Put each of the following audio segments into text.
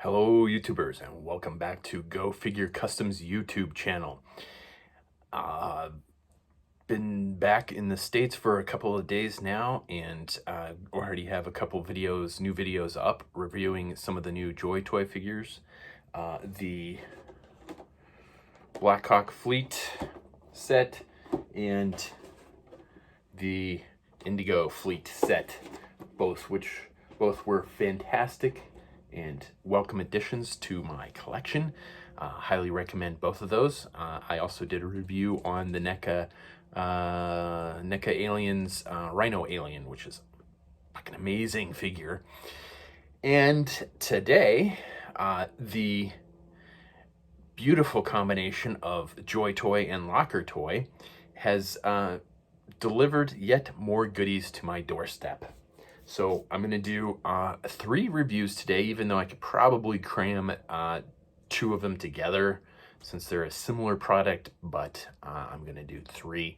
Hello YouTubers, and welcome back to Go Figure Customs YouTube channel. Been back in the States for a couple of days now, and already have a couple videos, new videos up reviewing some of the new JoyToy figures. The Blackhawk Fleet set and the Indigo Fleet set, both were fantastic and welcome additions to my collection. Highly recommend both of those. I also did a review on the NECA Aliens Rhino Alien, which is like an amazing figure. And today, the beautiful combination of JoyToy and LockerToy has delivered yet more goodies to my doorstep. So I'm going to do 3 reviews today, even though I could probably cram 2 of them together since they're a similar product, but I'm going to do 3.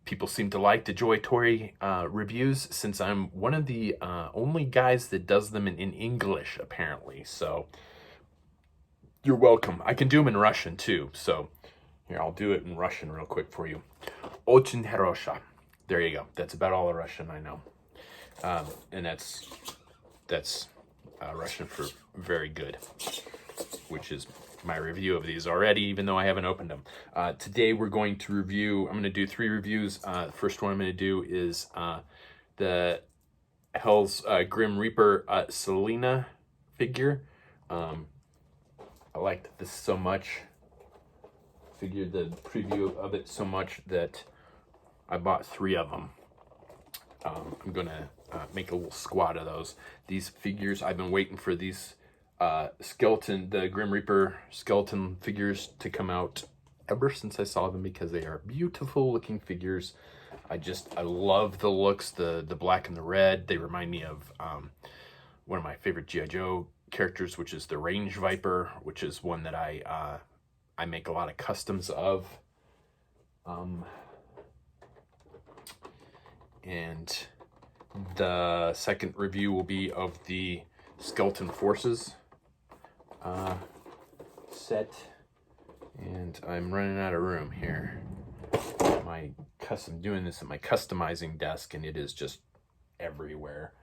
People seem to like the JoyToy reviews since I'm one of the only guys that does them in English, apparently. So you're welcome. I can do them in Russian too. So here, I'll do it in Russian real quick for you. Очень хорошо. There you go. That's about all the Russian I know. And that's Russian for very good, which is my review of these already, even though I haven't opened them. Today we're going to review, I'm going to do 3 reviews. The first one I'm going to do is the Hell's Grim Reaper Selena figure. I liked this so much, figured the preview of it so much that I bought 3 of them. I'm going to make a little squad of those. These figures, I've been waiting for these the Grim Reaper skeleton figures to come out ever since I saw them, because they are beautiful looking figures. I love the looks, the black and the red. They remind me of one of my favorite G.I. Joe characters, which is the Range Viper, which is one that I make a lot of customs of. And the second review will be of the Skeleton Forces set. And I'm running out of room here. I'm doing this at my customizing desk, and it is just everywhere.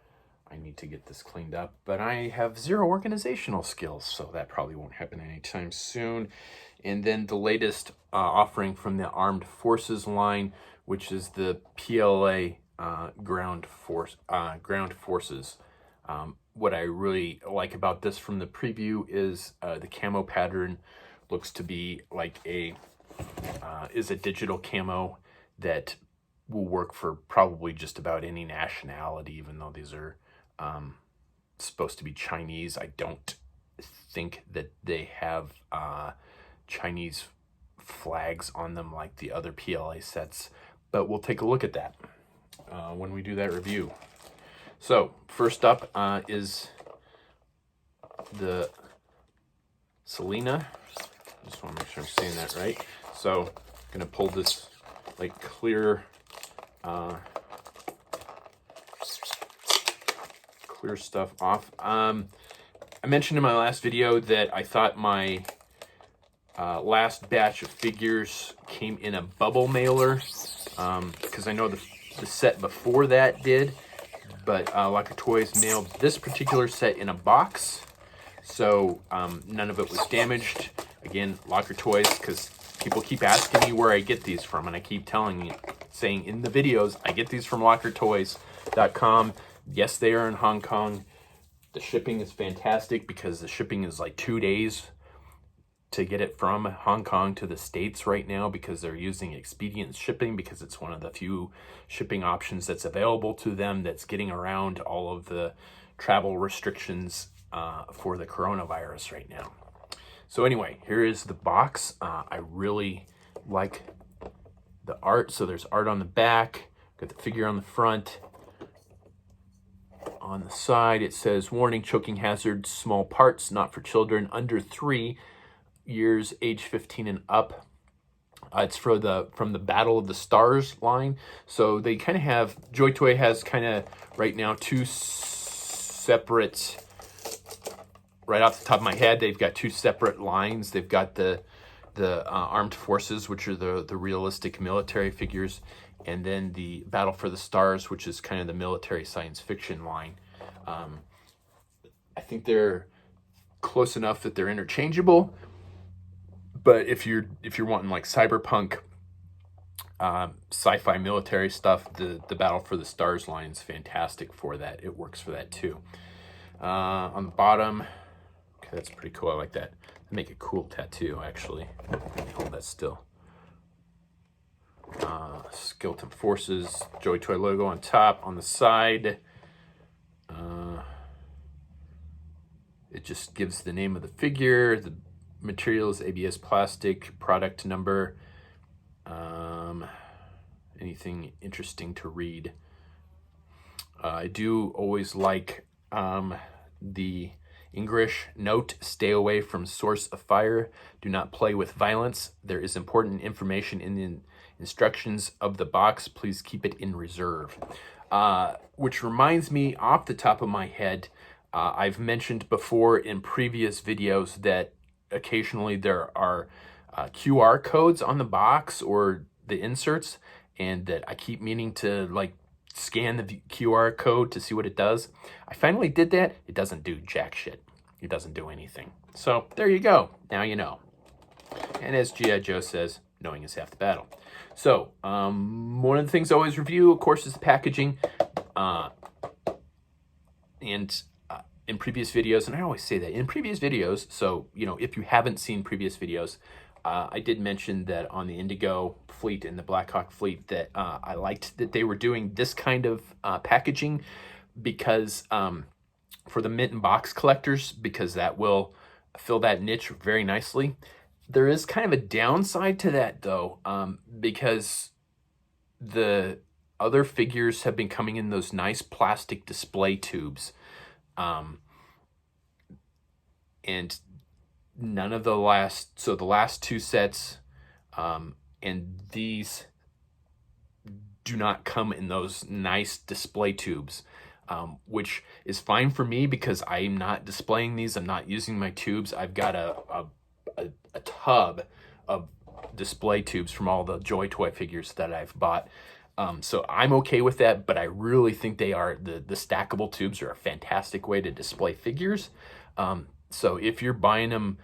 I need to get this cleaned up, but I have 0 organizational skills, so that probably won't happen anytime soon. And then the latest offering from the Armed Forces line, which is the PLA ground forces. What I really like about this from the preview is the camo pattern looks to be like is a digital camo that will work for probably just about any nationality, even though these are supposed to be Chinese. I don't think that they have Chinese flags on them like the other PLA sets, but we'll take a look at that when we do that review. So first up is the Selena. Just want to make sure I'm saying that right. So I'm gonna pull this like clear stuff off. I mentioned in my last video that I thought my last batch of figures came in a bubble mailer, because I know the set before that did, but LockerToys mailed this particular set in a box, so none of it was damaged. Again, LockerToys, because people keep asking me where I get these from, and I keep saying in the videos, I get these from LockerToys.com. Yes, they are in Hong Kong. The shipping is fantastic, because the shipping is like 2 days to get it from Hong Kong to the States right now, because they're using expedient shipping, because it's one of the few shipping options that's available to them that's getting around all of the travel restrictions for the coronavirus right now. So anyway, here is the box. I really like the art. So there's art on the back, got the figure on the front. On the side, it says, warning, choking hazard, small parts, not for children under 3 years, age 15 and up. It's from the Battle of the Stars line. So they kind of have, JoyToy has kind of right now 2 separate right off the top of my head, they've got two separate lines. They've got the Armed Forces, which are the realistic military figures, and then the Battle for the Stars, which is kind of the military science fiction line. I think they're close enough that they're interchangeable, but if you're wanting like cyberpunk, sci-fi military stuff, the Battle for the Stars line is fantastic for that. It works for that too. On the bottom, okay, that's pretty cool. I like that. Make a cool tattoo, actually. Hold that still. Skeleton Forces, JoyToy logo on top. On the side, it just gives the name of the figure, the materials, ABS plastic, product number, anything interesting to read. I do always like the English note: stay away from source of fire. Do not play with violence. There is important information in the instructions of the box. Please keep it in reserve. Which reminds me, off the top of my head, I've mentioned before in previous videos that occasionally there are QR codes on the box or the inserts, and that I keep meaning to like scan the QR code to see what it does. I finally did that. It doesn't do jack shit. It doesn't do anything. So there you go. Now you know. And as G.I. Joe says, knowing is half the battle. So one of the things I always review, of course, is the packaging. And in previous videos, and I always say that, in previous videos, so, you know, if you haven't seen previous videos, I did mention that on the Indigo fleet and the Blackhawk fleet that I liked that they were doing this kind of packaging because for the mint and box collectors, because that will fill that niche very nicely. There is kind of a downside to that, though, because the other figures have been coming in those nice plastic display tubes. And none of the last two sets and these do not come in those nice display tubes, which is fine for me because I'm not displaying these. I'm not using my tubes. I've got a tub of display tubes from all the JoyToy figures that I've bought. So I'm okay with that, but I really think they are, the stackable tubes are a fantastic way to display figures. So if you're buying them,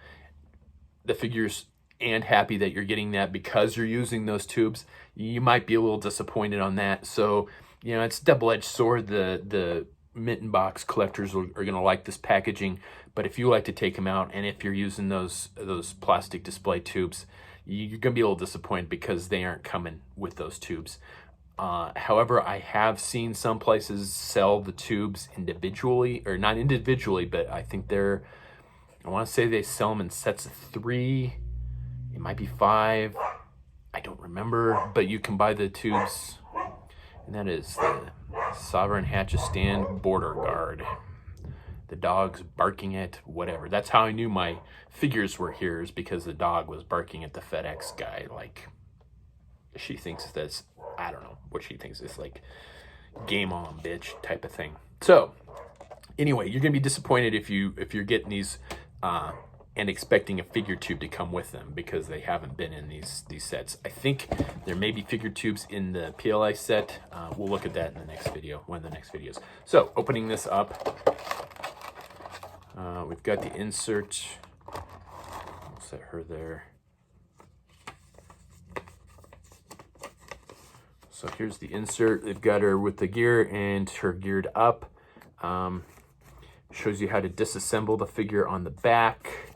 the figures, and happy that you're getting that because you're using those tubes, you might be a little disappointed on that. So, you know, it's a double-edged sword. The mint and box collectors are going to like this packaging, but if you like to take them out, and if you're using those plastic display tubes, you're going to be a little disappointed because they aren't coming with those tubes. However, I have seen some places sell the tubes individually, or not individually, but I think I want to say they sell them in sets of 3. It might be 5. I don't remember, but you can buy the tubes, and that is the Sovereign Hatchistan Border Guard. The dog's barking at whatever. That's how I knew my figures were here, is because the dog was barking at the FedEx guy. Like, she thinks that's, I don't know what she thinks. It's like game on, bitch type of thing. So anyway, you're gonna be disappointed if you're getting these and expecting a figure tube to come with them, because they haven't been in these sets. I think there may be figure tubes in the PLA set. We'll look at that in the next video, one of the next videos. So opening this up, we've got the insert. I'll set her there. So here's the insert. They've got her with the gear and her geared up. Shows you how to disassemble the figure on the back.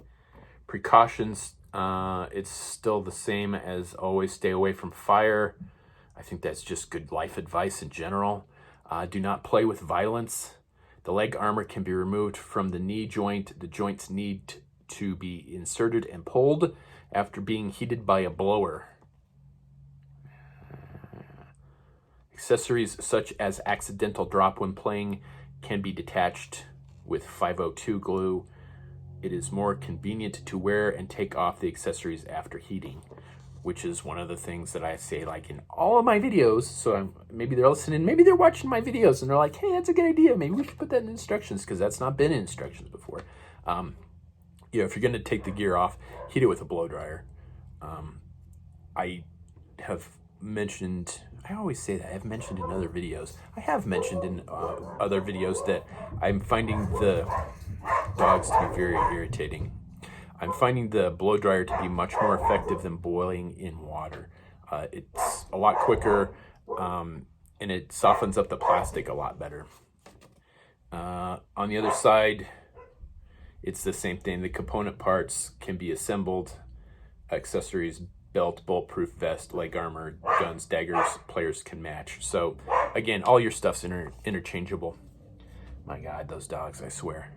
Precautions, it's still the same as always. Stay away from fire. I think that's just good life advice in general. Do not play with violence. The leg armor can be removed from the knee joint. The joints need to be inserted and pulled after being heated by a blower. Accessories such as accidental drop when playing can be detached with 502 glue. It is more convenient to wear and take off the accessories after heating, which is one of the things that I say like in all of my videos. So maybe they're listening, maybe they're watching my videos and they're like, hey, that's a good idea. Maybe we should put that in instructions, because that's not been in instructions before. You know, if you're going to take the gear off, heat it with a blow dryer. I have mentioned, I always say that, I've mentioned in other videos. I have mentioned in other videos that I'm finding the dogs to be very irritating. I'm finding the blow dryer to be much more effective than boiling in water. It's a lot quicker, and it softens up the plastic a lot better. On the other side, it's the same thing. The component parts can be assembled. Accessories, belt, bulletproof vest, leg armor, guns, daggers, players can match. So again, all your stuff's interchangeable. My God, those dogs, I swear.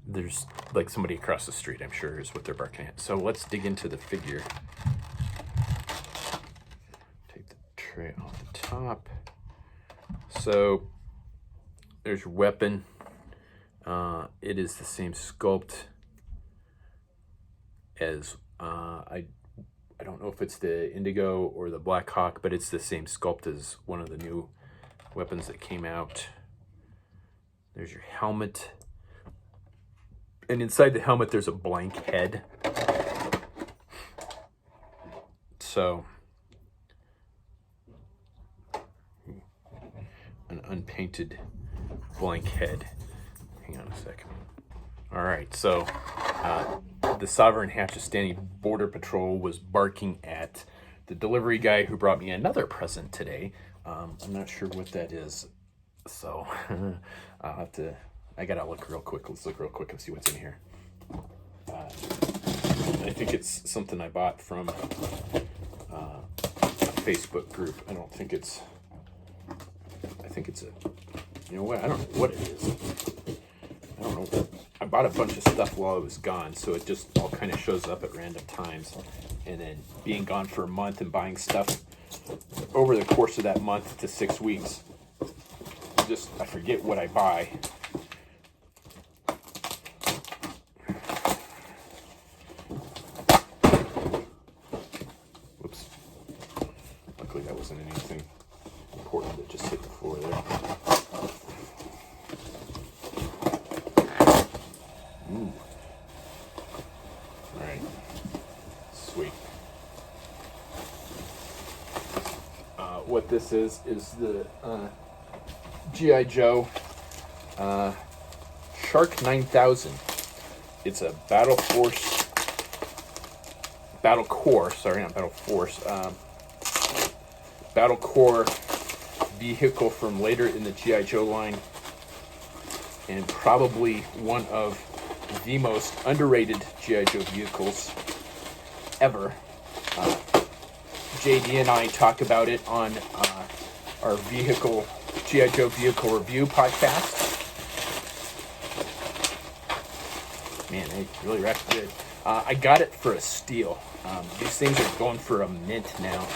There's like somebody across the street, I'm sure, is what they're barking at. So let's dig into the figure. Take the tray off the top. So there's your weapon. It is the same sculpt as, I don't know if it's the Indigo or the Black Hawk, but it's the same sculpt as one of the new weapons that came out. There's your helmet. And inside the helmet, there's a blank head. So, an unpainted blank head. Hang on a second. All right, so the Sovereign Hatchistani Border Patrol was barking at the delivery guy who brought me another present today. I'm not sure what that is, so I'll have to, I gotta look real quick. Let's look real quick and see what's in here. I think it's something I bought from a Facebook group. I don't think it's, I think it's a, you know what, I don't know what it is. I don't know. I bought a bunch of stuff while I was gone, so it just all kind of shows up at random times. And then being gone for a month and buying stuff over the course of that month to 6 weeks, I forget what I buy. Whoops. Luckily that wasn't anything important that just hit the floor there. Ooh. All right. Sweet. What this is the G.I. Joe Shark 9000. It's a Battle Core vehicle from later in the G.I. Joe line, and probably one of the most underrated G.I. Joe vehicles ever. JD and I talk about it on our G.I. Joe vehicle review podcast. Man, they really wrecked good. I got it for a steal. These things are going for a mint now.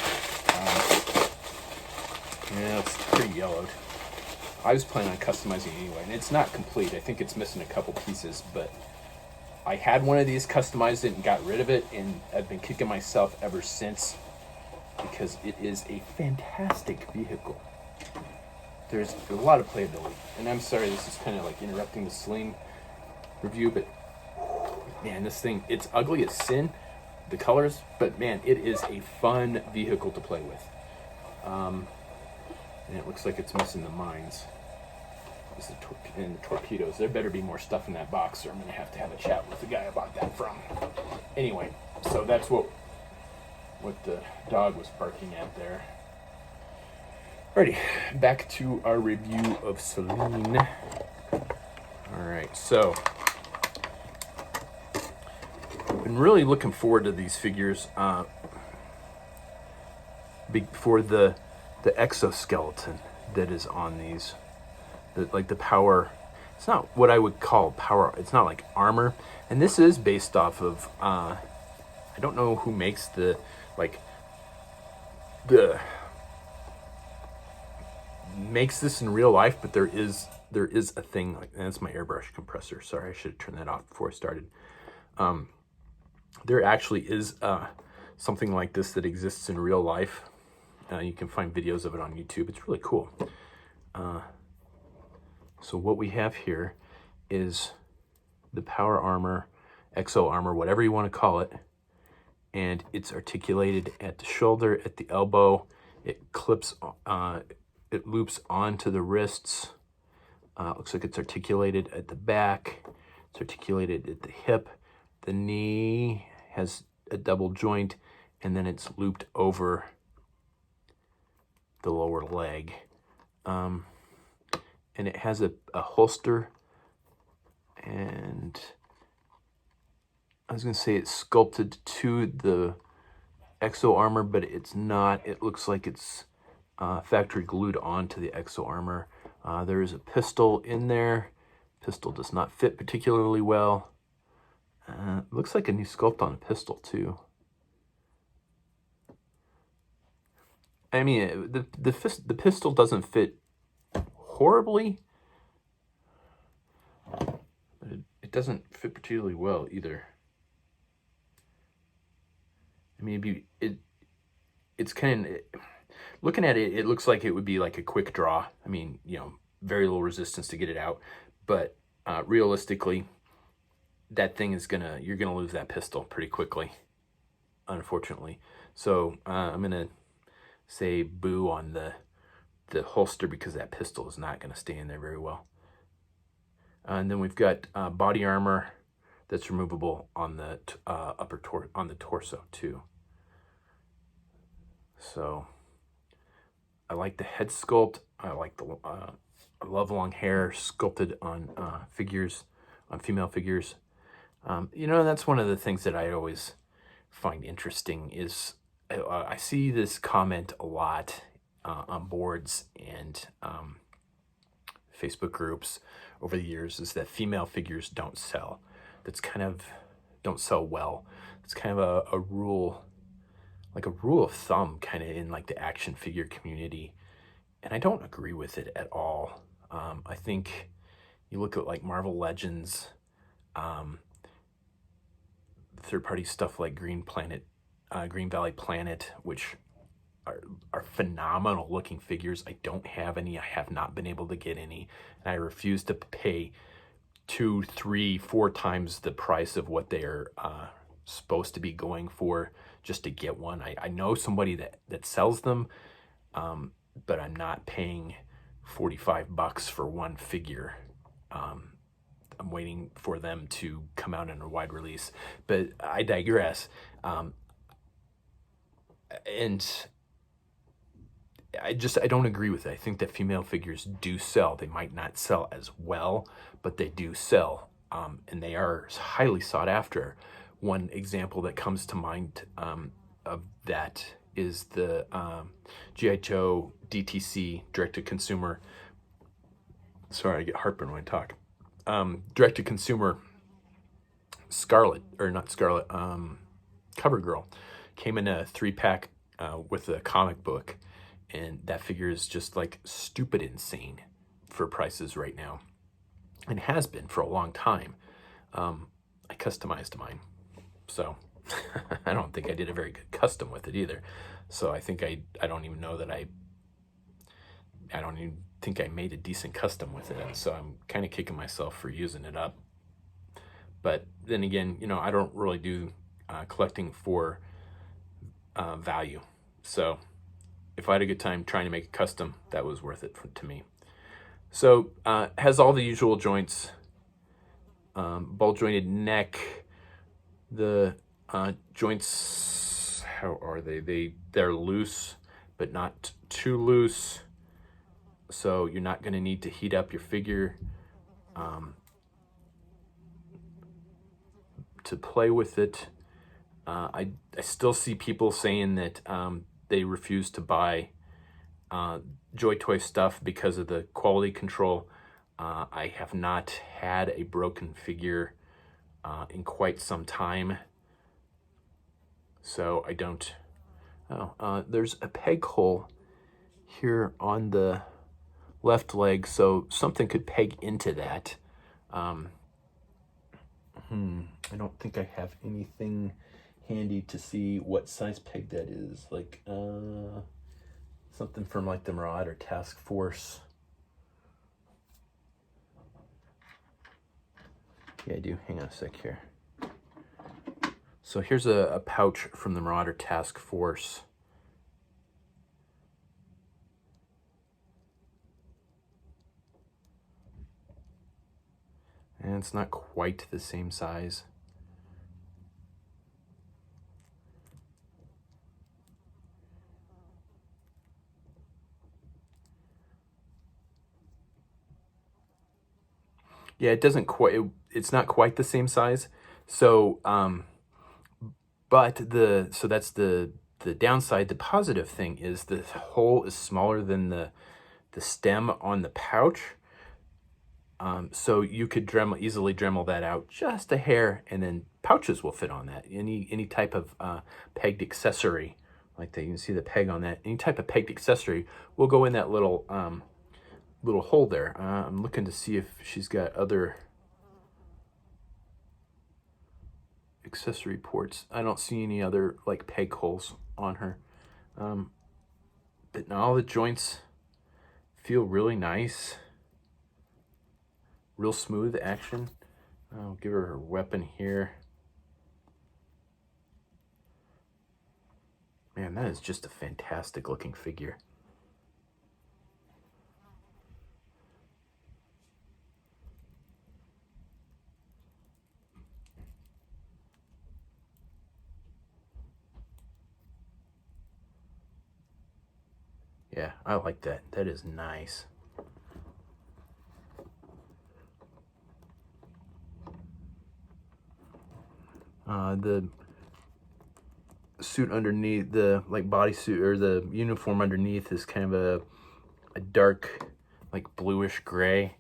Yeah, it's pretty yellowed. I was planning on customizing it anyway, and it's not complete. I think it's missing a couple pieces, but I had one of these, customized it, and got rid of it, and I've been kicking myself ever since because it is a fantastic vehicle. There's a lot of playability, and I'm sorry this is kind of like interrupting the Selena review, but man, this thing, it's ugly as sin, the colors, but man, it is a fun vehicle to play with. And it looks like it's missing the mines. And the torpedoes. There better be more stuff in that box, or I'm going to have a chat with the guy I bought that from. Anyway, so that's what the dog was barking at there. Alrighty, back to our review of Selena. Alright, so I've been really looking forward to these figures for the exoskeleton that is on these. Like the power, it's not what I would call power, it's not like armor. And this is based off of, I don't know who makes makes this in real life, but there is a thing like, and that's my airbrush compressor. Sorry, I should have turned that off before I started. There actually is something like this that exists in real life. You can find videos of it on YouTube. It's really cool. So what we have here is the power armor, exo armor, whatever you want to call it. And it's articulated at the shoulder, at the elbow. It clips, it loops onto the wrists. Looks like it's articulated at the back. It's articulated at the hip. The knee has a double joint, and then it's looped over the lower leg. And it has a holster, and I was going to say it's sculpted to the exo armor, but it's not. It looks like it's factory glued onto the exo armor. There is a pistol in there. Pistol does not fit particularly well. Looks like a new sculpt on a pistol too. I mean, the pistol doesn't fit horribly, but it doesn't fit particularly well either. I mean, it's kind of, looking at it, it looks like it would be like a quick draw. I mean, you know, very little resistance to get it out, but realistically, that thing is you're gonna lose that pistol pretty quickly, unfortunately. So I'm gonna say boo on the holster, because that pistol is not gonna stay in there very well. And then we've got body armor that's removable on the on the torso too. So I like the head sculpt. I like the I love long hair sculpted on figures, on female figures. You know, that's one of the things that I always find interesting is I see this comment a lot on boards and Facebook groups over the years, is that female figures don't sell. That's kind of, don't sell well. It's kind of a rule, like a rule of thumb kind of in like the action figure community. And I don't agree with it at all. I think you look at like Marvel Legends, third-party stuff like Green Valley Planet, which are phenomenal looking figures. I don't have any. I have not been able to get any, and I refuse to pay 2, 3, 4 times the price of what they are supposed to be going for just to get one. I know somebody that sells them, but I'm not paying $45 for one figure. I'm waiting for them to come out in a wide release, but I digress. And I don't agree with it. I think that female figures do sell. They might not sell as well, but they do sell, and they are highly sought after. One example that comes to mind of that is the JoyToy DTC, direct-to-consumer. Sorry, I get heartburn when I talk. Direct-to-consumer Scarlet, or not Scarlet, CoverGirl, came in a 3-pack with a comic book, and that figure is just like stupid insane for prices right now, and has been for a long time. I customized mine, so I don't think I did a very good custom with it either. So I think I don't even know that I don't even think I made a decent custom with it, and so I'm kind of kicking myself for using it up. But then again, you know, I don't really do collecting for value. So if I had a good time trying to make a custom, that was worth it to me. So has all the usual joints, ball jointed neck. The joints, how are they? They're loose, but not too loose. So you're not going to need to heat up your figure to play with it. I still see people saying that they refuse to buy JoyToy stuff because of the quality control. I have not had a broken figure in quite some time, so I don't. There's a peg hole here on the left leg, so something could peg into that. I don't think I have anything handy to see what size peg that is, like something from like the Marauder Task Force. Yeah, I do. Hang on a sec here. So here's a pouch from the Marauder Task Force. And it's not quite the same size. Yeah, it doesn't quite, it's not quite the same size. So, but so that's the downside. The positive thing is the hole is smaller than the stem on the pouch. So you could easily Dremel that out just a hair, and then pouches will fit on that. Any type of pegged accessory like that, you can see the peg on that. Any type of pegged accessory will go in that little little hole there. I'm looking to see if she's got other accessory ports. I don't see any other like peg holes on her. But now all the joints feel really nice. Real smooth action. I'll give her weapon here. Man, that is just a fantastic looking figure. Yeah, I like that. That is nice. The suit underneath, the like bodysuit or the uniform underneath is kind of a dark, like bluish gray.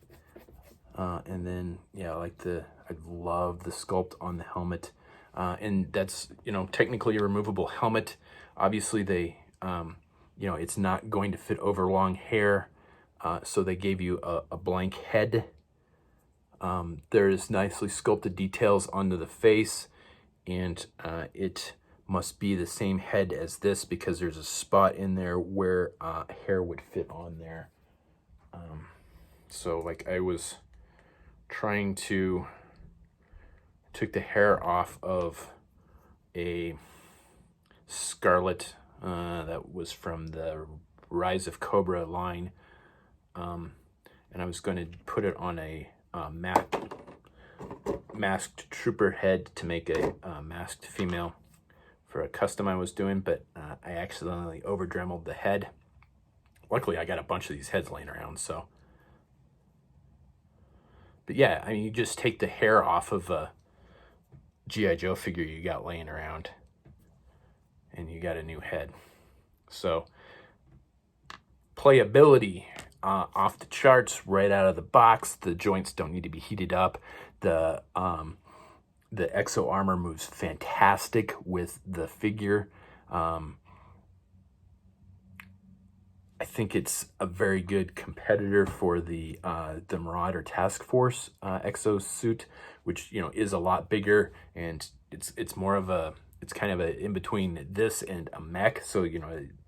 And then, yeah, I love the sculpt on the helmet. And that's, technically a removable helmet. Obviously they, it's not going to fit over long hair. So they gave you a blank head. There's nicely sculpted details onto the face, and it must be the same head as this because there's a spot in there where hair would fit on there. So like I was trying to took the hair off of a Scarlet that was from the Rise of Cobra line, and I was going to put it on a masked trooper head to make a masked female for a custom I was doing, but I accidentally over Dremeled the head. Luckily, I got a bunch of these heads laying around, so. But yeah, I mean, you just take the hair off of a G.I. Joe figure you got laying around, and you got a new head. So, playability off the charts right out of the box. The joints don't need to be heated up. The exo armor moves fantastic with the figure. I think it's a very good competitor for the Marauder Task Force exo suit, which is a lot bigger, and it's more of it's kind of a in between this and a mech. So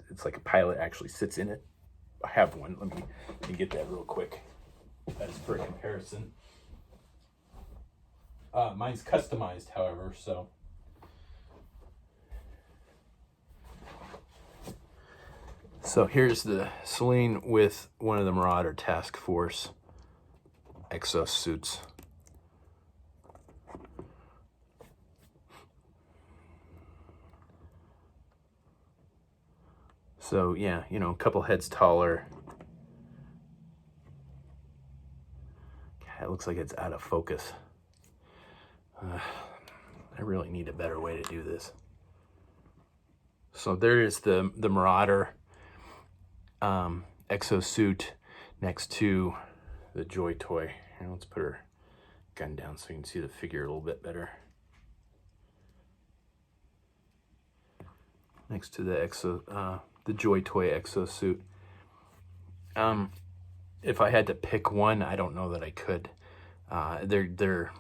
it's like a pilot actually sits in it. I have one. Let me get that real quick. That's for a comparison. Mine's customized, however, so. So here's the Selena with one of the Marauder Task Force exosuits. So yeah, a couple heads taller. It looks like it's out of focus. I really need a better way to do this. So there is the Marauder exosuit next to the JoyToy. Here, let's put her gun down so you can see the figure a little bit better. Next to the JoyToy exosuit. If I had to pick one, I don't know that I could. They're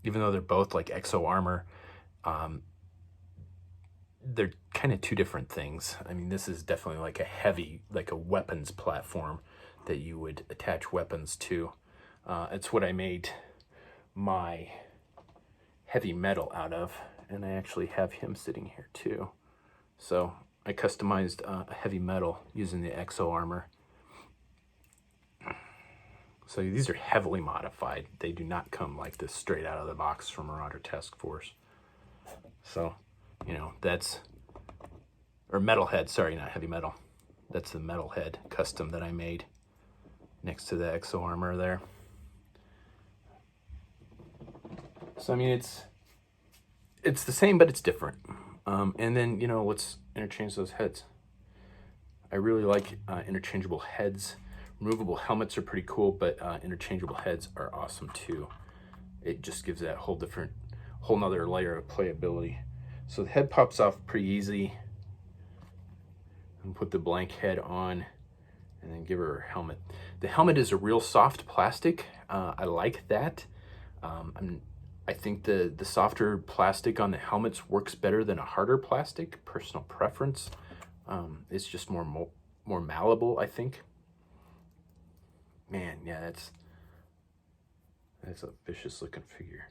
even though they're both like exo armor, they're kind of two different things. I mean, this is definitely like a heavy, like a weapons platform that you would attach weapons to. It's what I made my heavy metal out of, and I actually have him sitting here too. So I customized a heavy metal using the Exo armor. So these are heavily modified. They do not come like this straight out of the box from Marauder Task Force. So, you know, that's, or metalhead, sorry, not heavy metal. That's the metalhead custom that I made next to the Exo armor there. So, I mean, it's the same, but it's different. And then, you know, let's interchange those heads. I really like interchangeable heads. Removable helmets are pretty cool, but interchangeable heads are awesome too. It just gives that whole nother layer of playability. So the head pops off pretty easy. And put the blank head on, and then give her her helmet. The helmet is a real soft plastic. I like that. I think the softer plastic on the helmets works better than a harder plastic. Personal preference. It's just more malleable, I think. Man, yeah, that's a vicious looking figure.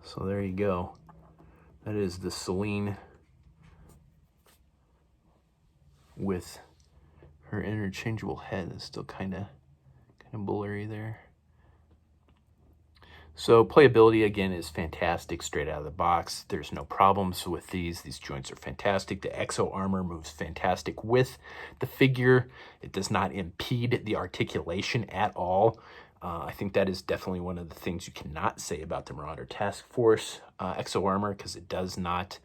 So there you go. That is the Selena with her interchangeable head. That's still kind of blurry there. So playability, again, is fantastic straight out of the box. There's no problems with these. These joints are fantastic. The Exo armor moves fantastic with the figure. It does not impede the articulation at all. I think that is definitely one of the things you cannot say about the Marauder Task Force Exo armor, because it does not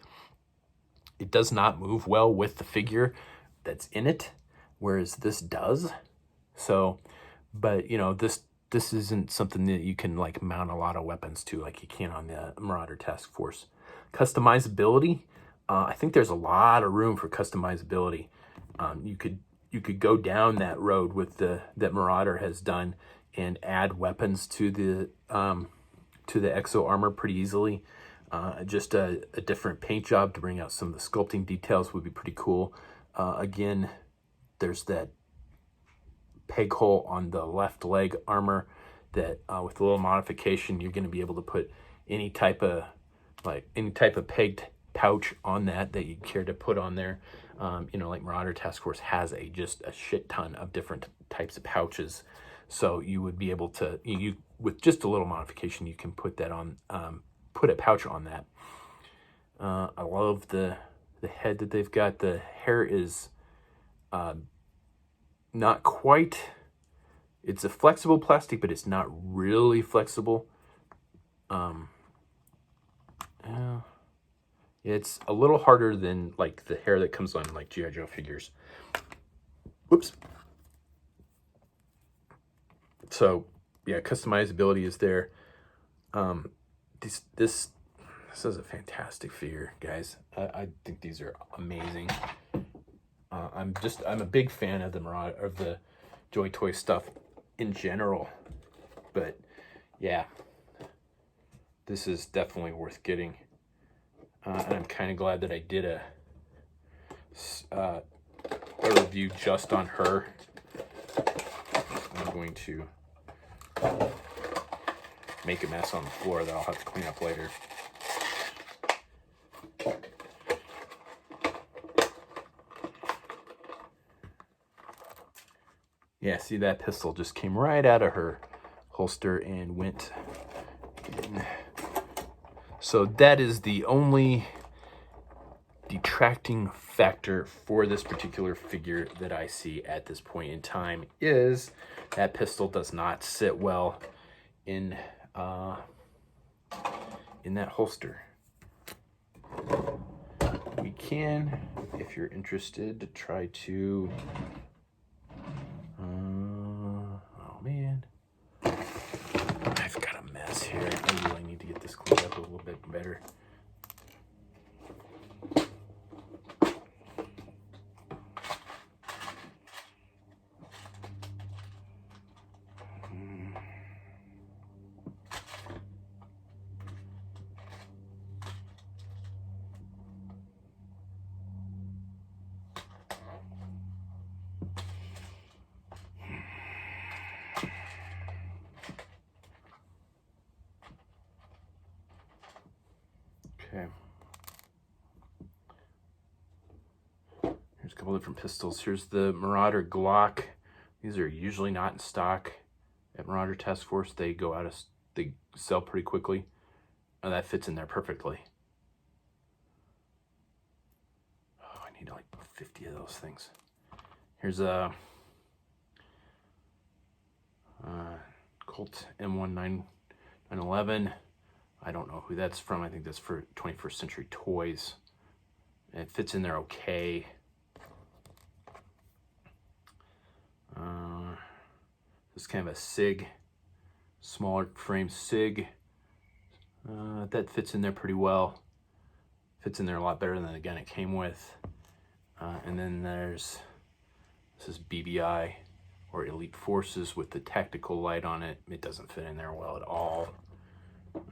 move well with the figure that's in it, whereas this does. So, but you know, this isn't something that you can like mount a lot of weapons to like you can on the Marauder Task Force. Customizability, I think there's a lot of room for customizability. You could go down that road with that Marauder has done and add weapons to the Exo armor pretty easily. Just a different paint job to bring out some of the sculpting details would be pretty cool. Again, there's that peg hole on the left leg armor that with a little modification you're going to be able to put any type of pegged pouch on that you care to put on there. You know, like Marauder Task Force has just a shit ton of different types of pouches, so you would be able to, you with just a little modification you can put that on, put a pouch on that. I love the head that they've got. The hair is not quite, it's a flexible plastic, but it's not really flexible. It's a little harder than like the hair that comes on like G.I. Joe figures. Whoops. So yeah, customizability is there. This is a fantastic figure, guys. I think these are amazing. I'm a big fan of the JoyToy stuff in general, but yeah, this is definitely worth getting. And I'm kind of glad that I did a review just on her. I'm going to make a mess on the floor that I'll have to clean up later. Yeah, see, that pistol just came right out of her holster and went in. So that is the only detracting factor for this particular figure that I see at this point in time, is that pistol does not sit well in that holster. We can, if you're interested, to try to oh man, I've got a mess here. I really need to get this cleaned up a little bit better. Okay. Here's a couple different pistols. Here's the Marauder Glock. These are usually not in stock at Marauder Task Force. They go out of, they sell pretty quickly. And that fits in there perfectly. Oh, I need like 50 of those things. Here's a Colt M1 911. I don't know who that's from. I think that's for 21st Century Toys. And it fits in there okay. This is kind of a SIG, smaller frame SIG. That fits in there pretty well. Fits in there a lot better than the gun it came with. And then this is BBI, or Elite Forces, with the tactical light on it. It doesn't fit in there well at all.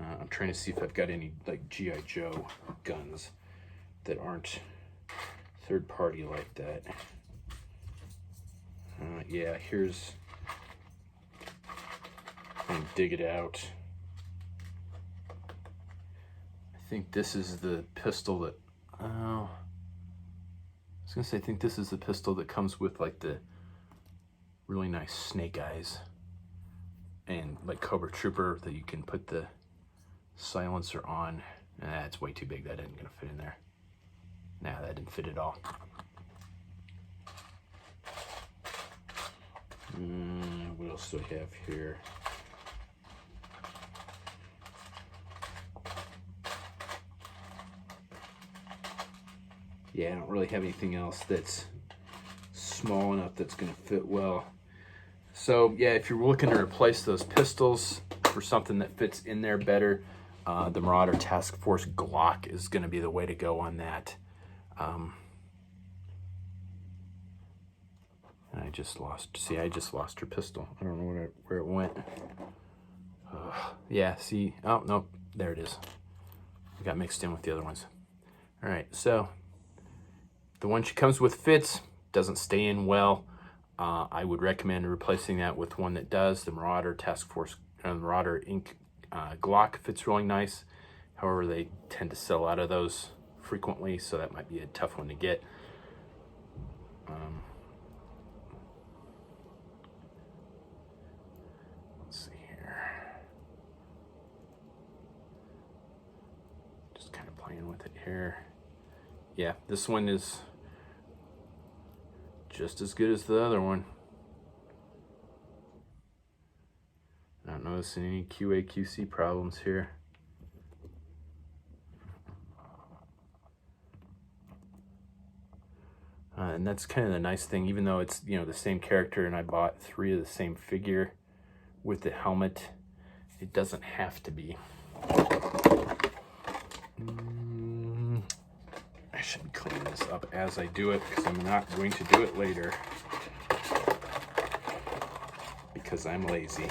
I'm trying to see if I've got any like G.I. Joe guns that aren't third party like that. Yeah, here's, and dig it out. I think this is the pistol that, I was gonna say, I think this is the pistol that comes with like the really nice snake eyes and like Cobra Trooper that you can put the silencer on. It's way too big. That isn't gonna fit in there. Nah, that didn't fit at all. What else do I have here? Yeah, I don't really have anything else that's small enough that's going to fit well. So yeah, if you're looking to replace those pistols for something that fits in there better, the Marauder Task Force Glock is going to be the way to go on that. And I just lost her pistol. I don't know where it went. Yeah, see, oh, no, there it is. It got mixed in with the other ones. All right, so the one she comes with fits, doesn't stay in well. I would recommend replacing that with one that does. The Marauder Task Force, Marauder Inc. Glock fits really nice. However, they tend to sell out of those frequently, so that might be a tough one to get. Let's see here. Just kind of playing with it here. Yeah, this one is just as good as the other one. Not noticing any QA/QC problems here. And that's kind of the nice thing, even though it's, you know, the same character and I bought 3 of the same figure with the helmet, it doesn't have to be. I should clean this up as I do it, because I'm not going to do it later because I'm lazy.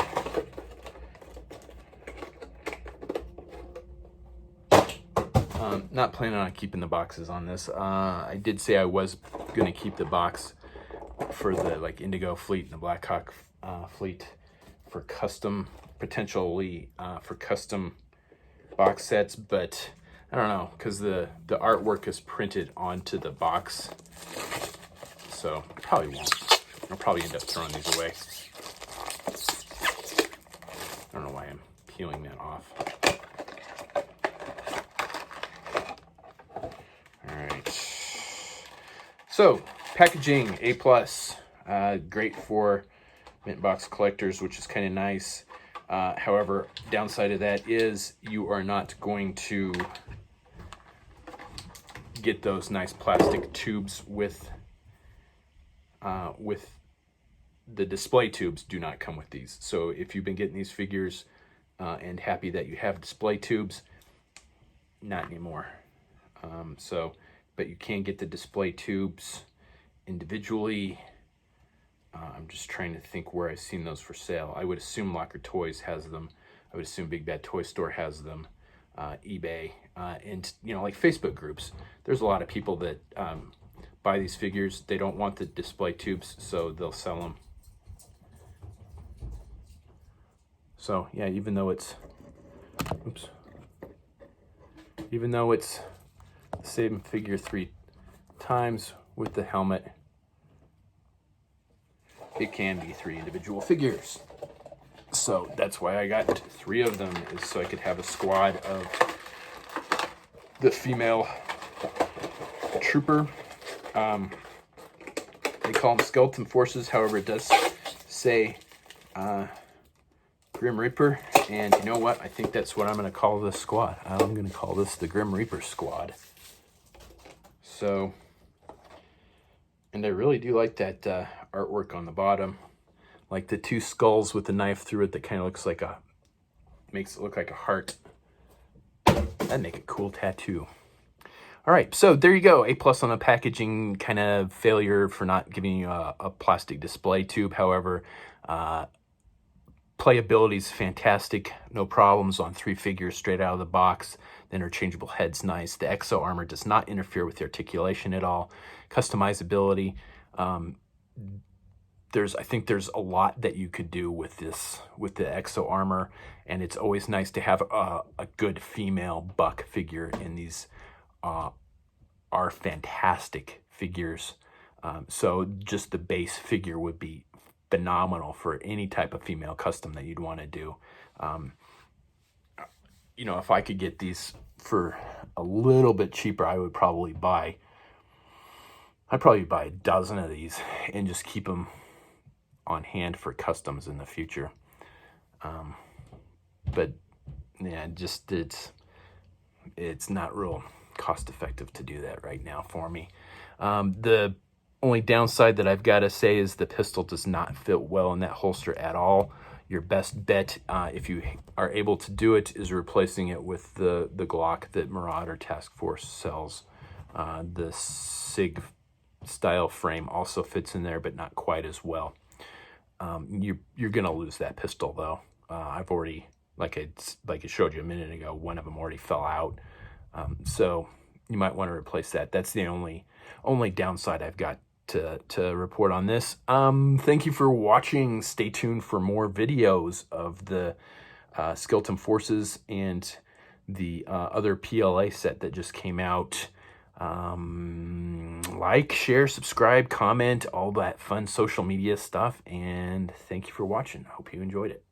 Not planning on keeping the boxes on this. I did say I was going to keep the box for the like Indigo fleet and the Blackhawk fleet for custom, potentially for custom box sets, but I don't know, because the artwork is printed onto the box, so I probably won't. I'll probably end up throwing these away. I don't know why I'm peeling that off. So, packaging, A+, great for mint box collectors, which is kind of nice. However, downside of that is you are not going to get those nice plastic tubes with the display tubes do not come with these. So if you've been getting these figures and happy that you have display tubes, not anymore. But you can get the display tubes individually. I'm just trying to think where I've seen those for sale. I would assume Locker Toys has them. I would assume Big Bad Toy Store has them. eBay, and you know, like Facebook groups. There's a lot of people that buy these figures. They don't want the display tubes, so they'll sell them. So yeah, even though it's, oops. Even though it's the same figure 3 times with the helmet, it can be 3 individual figures. So that's why I got 3 of them, is so I could have a squad of the female trooper. They call them skeleton forces. However, it does say Grim Reaper. And you know what? I think that's what I'm going to call this squad. I'm going to call this the Grim Reaper squad. So, and I really do like that artwork on the bottom. Like the 2 skulls with the knife through it that kind of looks like makes it look like a heart. That'd make a cool tattoo. All right, so there you go. A+ on the packaging, kind of failure for not giving you a plastic display tube. However, playability is fantastic. No problems on 3 figures straight out of the box. The interchangeable head's nice. The exo armor does not interfere with the articulation at all. Customizability. I think there's a lot that you could do with this, with the exo armor, and it's always nice to have a good female buck figure in these. Are fantastic figures. So just the base figure would be phenomenal for any type of female custom that you'd want to do. You know, if I could get these for a little bit cheaper, I'd probably buy a dozen of these and just keep them on hand for customs in the future. But yeah, just it's not real cost effective to do that right now for me. The only downside that I've got to say is the pistol does not fit well in that holster at all. Your best bet, if you are able to do it, is replacing it with the Glock that Marauder Task Force sells. The SIG style frame also fits in there, but not quite as well. You're gonna lose that pistol though. I've already, like I showed you a minute ago, one of them already fell out. So you might want to replace that. That's the only downside I've got to report on this. Thank you for watching. Stay tuned for more videos of the Skeleton Forces and the other PLA set that just came out. Like, share, subscribe, comment, all that fun social media stuff. And thank you for watching. I hope you enjoyed it.